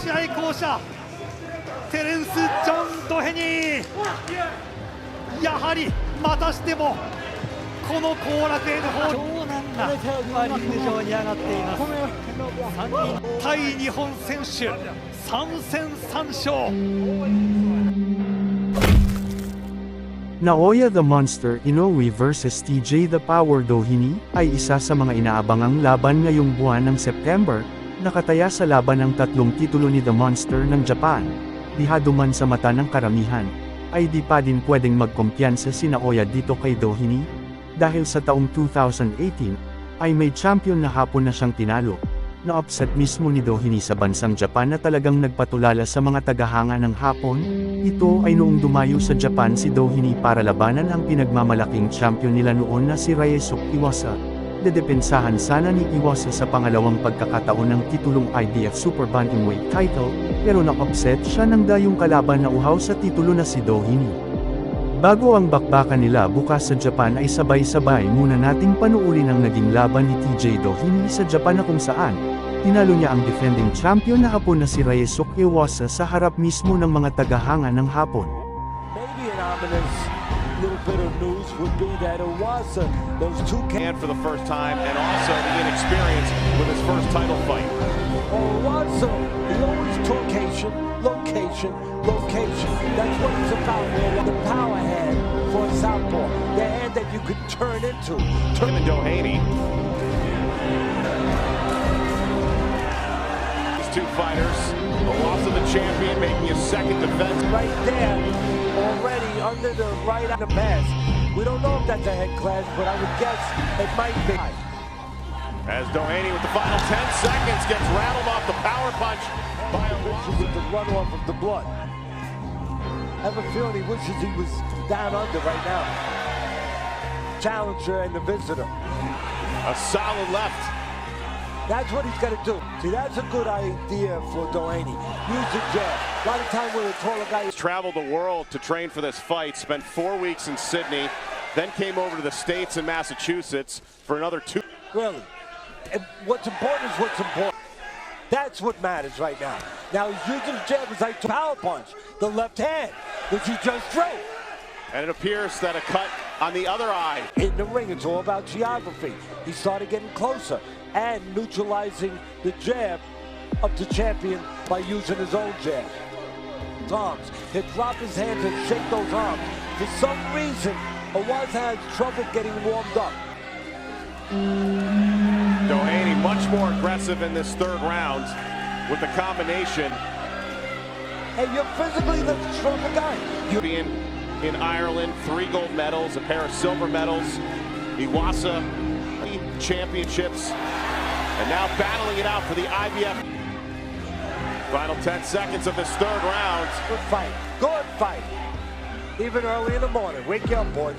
試合巧者テレンス・ジョン・ドヘニー、やはりまたしてもこの後楽園ホール長男が今リング上に上がっています。3人対日本選手3戦3勝。NAOYA The Monster Inoue vs TJ The Power Doheny ay isa sa mga inaabangang laban ngayong buwan ng September, nakataya sa laban ng tatlong titulo ni The Monster ng Japan. Dihado man sa mata ng karamihan, ay di pa din pwedeng magkumpiyansa si NAOYA dito kay Doheny, dahil sa taong 2018, ay may champion na hapon na siyang tinalo. Na-upset mismo ni Doheny sa bansang Japan na talagang nagpatulala sa mga tagahanga ng Hapon. Ito ay noong dumayo sa Japan si Doheny para labanan ang pinagmamalaking champion nila noon na si Iwasa. Dedepensahan sana ni Iwasa sa pangalawang pagkakataon ng titulong IBF Super Bantamweight title, pero na-upset siya ng dayong kalaban na uhaw sa titulo na si Doheny. Bago ang bakbakan nila bukas sa Japan ay sabay-sabay muna nating panuulin ang naging laban ni TJ Doheny sa Japan na kung saan tinalo niya ang defending champion na Hapon na si Iwasa sa harap mismo ng mga tagahanga ng Hapon. Maybe an ominous little bit of news would be that Iwasa, those two can for the first time, and also the inexperience with his first title fight. Iwasa, he always location. That's what it's about, man. The power hand for a southpaw, the hand that you could turn into. Him and Doheny. These two fighters, the loss of the champion making a second defense. Right there, already under the right on the mask. We don't know if that's a head clash, but I would guess it might be. As Doheny with the final 10 seconds gets rattled off the power punch by a with the runoff of the blood. I have a feeling he wishes he was down under right now. Challenger and the visitor. A solid left. That's what he's got to do. See, that's a good idea for Doheny. Use the jab. A lot of time with a taller guy. He's traveled the world to train for this fight, spent 4 weeks in Sydney, then came over to the States and Massachusetts for another 2. Really? And what's important is what's important. That's what matters right now. Now he's using the jab as like power punch, the left hand, which he just threw. And it appears that a cut on the other eye. In the ring, it's all about geography. He started getting closer and neutralizing the jab of the champion by using his own jab. His arms. He'll drop his hands and shake those arms. For some reason, Iwasa has trouble getting warmed up. Doheny much more aggressive in this third round with the combination. Hey, you're physically the stronger guy. Being in Ireland, 3 gold medals, a pair of silver medals, Iwasa championships, and now battling it out for the IBF. Final 10 seconds of this third round. Good fight. Good fight. Even early in the morning. Wake you up, boys.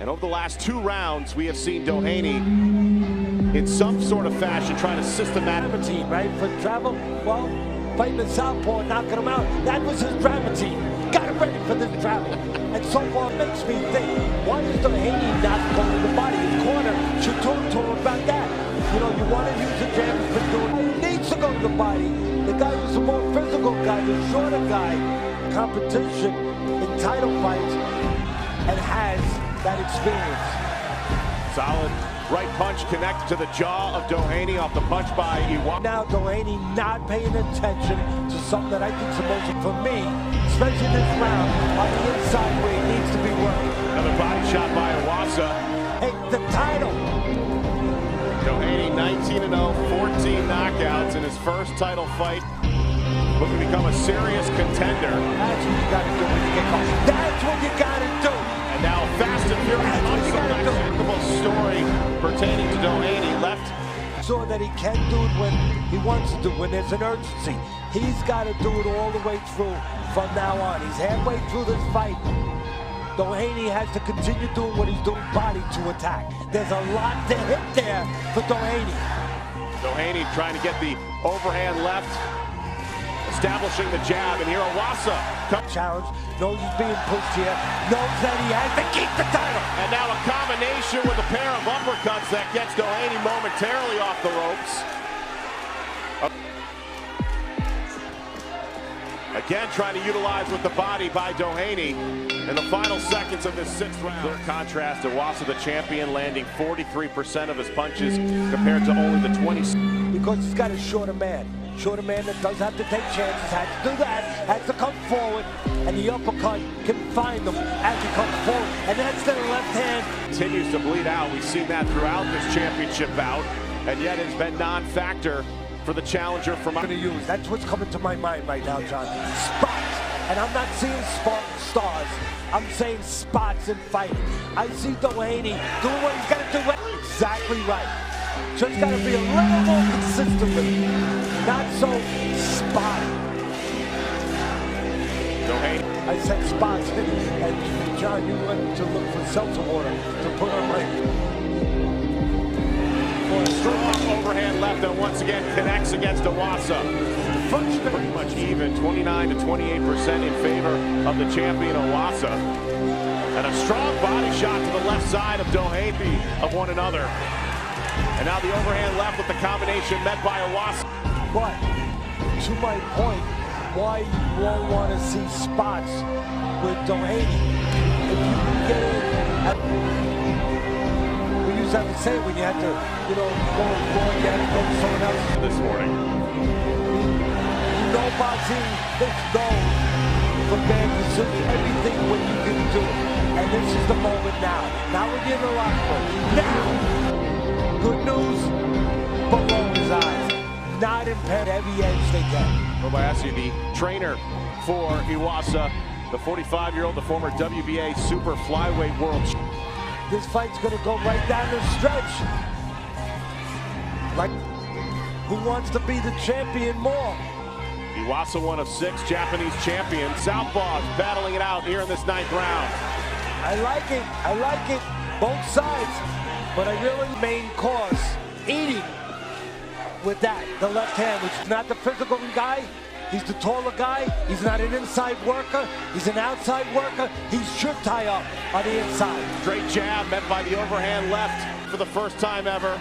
And over the last 2 rounds, we have seen Doheny in some sort of fashion trying to systematically, right? For travel, well, fighting the southpaw, knocking him out. That was his drama team. Got him ready for this travel. And so far, it makes me think, why is Doheny not going to the body? His corner should talk to him about that. You know, you want to use the jab, but he needs to go to the body. The guy who's the more physical guy, the shorter guy, competition in title fights, and has that experience. Solid right punch connected to the jaw of Doheny off the punch by Iwasa. Now Doheny not paying attention to something that I think is the most for me, especially this round, on the inside where he needs to be working. Another body shot by Iwasa. Hey, the title. Doheny 19-0, 14 knockouts in his first title fight. Looking to become a serious contender. That's what you got to do when you get caught. That's what you got to do. And now Fast and Furious, unbelievable story pertaining to Doheny left. So that he can do it when he wants to do, when there's an urgency. He's got to do it all the way through from now on. He's halfway through this fight. Doheny has to continue doing what he's doing, body to attack. There's a lot to hit there for Doheny. Doheny trying to get the overhand left, establishing the jab, and here Iwasa challenge, knows he's being pushed here, knows that he has to keep the title. And now a combination with a pair of uppercuts that gets Doheny momentarily off the ropes. Again, trying to utilize with the body by Doheny in the final seconds of this 6th round. Clear contrast, Iwasa, the champion, landing 43% of his punches compared to only the 20%. Because he's got a shorter man. Shorter man that does have to take chances, has to do that, has to come forward, and the uppercut can find them as he comes forward. And that's their left hand. Continues to bleed out. We've seen that throughout this championship bout, and yet it's been non-factor for the challenger from... That's what's coming to my mind right now, John. Spots. And I'm not seeing stars. I'm saying spots in fighting. I see Doheny doing what he's got to do. Exactly right. Just got to be a little more consistent with it. Not so spotty. Doheny. I said spots. And John, you went to look for seltzer water to put on my... Strong overhand left and once again connects against Iwasa. Pretty much even, 29 to 28% in favor of the champion Iwasa. And a strong body shot to the left side of Doheny of one another. And now the overhand left with the combination met by Iwasa. But to my point, why you won't want to see spots with Doheny. If you can get it have to say when you have to, you know, go you have to go to someone else. This morning. You know, boxing is known for bad decisions. Everything what you can do. And this is the moment now. Now we're getting a lot more. Now! Good news below his eyes. Not impaired every edge they get. Kobayashi, the trainer for Iwasa, the 45-year-old, the former WBA super flyweight world champion. This fight's gonna go right down the stretch. Like, who wants to be the champion more? Iwasa, one of 6 Japanese champions. Southpaws battling it out here in this 9th round. I like it. I like it. Both sides. But I really main course eating with that, the left hand, which is not the physical guy. He's the taller guy. He's not an inside worker. He's an outside worker. He should tie up on the inside. Straight jab met by the overhand left for the first time ever.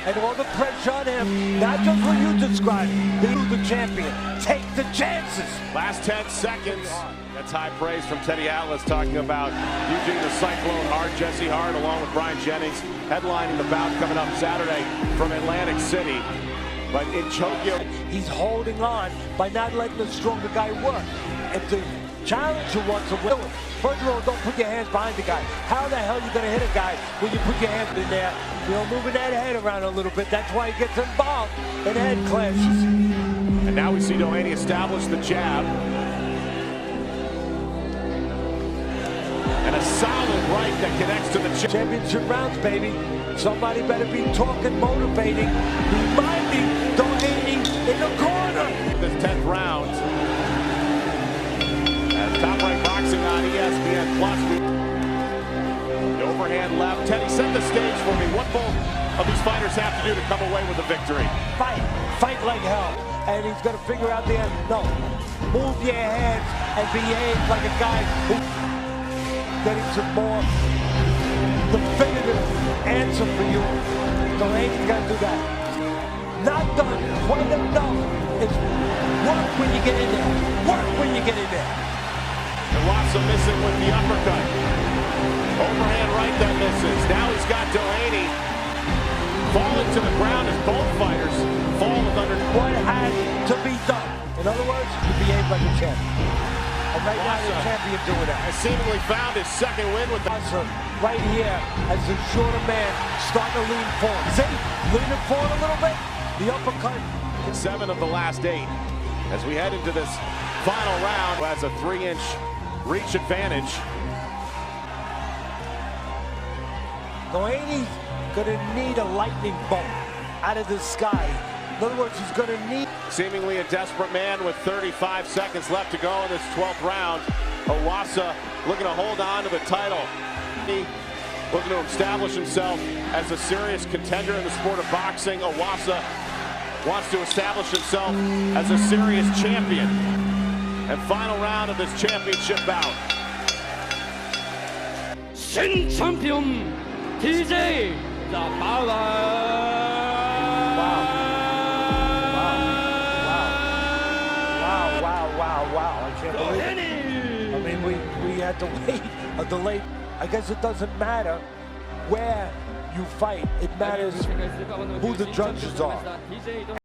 And all the pressure on him, not just what you described. He's the champion. Take the chances. Last 10 seconds. That's high praise from Teddy Atlas talking about Eugene the Cyclone Hart, Jesse Hart, along with Brian Jennings, headlining the bout coming up Saturday from Atlantic City. But in Tokyo, he's holding on by not letting the stronger guy work. If the challenger wants to win, first of all, don't put your hands behind the guy. How the hell are you going to hit a guy when you put your hands in there? You know, moving that head around a little bit. That's why he gets involved in head clashes. And now we see Doheny establish the jab. And a solid right that connects to the championship rounds, baby. Somebody better be talking, motivating, reminding Doheny in the corner. This 10th round. As Top Rank Boxing on ESPN Plus. The overhand left. Teddy, set the stage for me. What both of these fighters have to do to come away with a victory? Fight like hell. And he's going to figure out the end. No, move your hands and behave like a guy who's getting some more definitive answer for you. Doheny's got to do that. Not done quite enough. It's work when you get in there. Work when you get in there. Iwasa missing with the uppercut. Overhand right that misses. Now he's got Doheny falling to the ground as both fighters fall with under. What had to be done? In other words, you behave like a champion. And right now, the champion doing that. Has seemingly found his second win with the right here as the shorter man starting to lean forward. See, leaning forward a little bit. The uppercut. 7 of the last 8. As we head into this final round, has a 3-inch reach advantage. Doheny's gonna need a lightning bolt out of the sky. In other words, he's gonna need. Seemingly a desperate man with 35 seconds left to go in this 12th round. Iwasa looking to hold on to the title. He looking to establish himself as a serious contender in the sport of boxing. Iwasa wants to establish himself as a serious champion. And final round of this championship bout. Shin champion, TJ, the power. Wow. DOHENY! I mean, we had to wait a delay. I guess it doesn't matter where you fight. It matters who the judges are.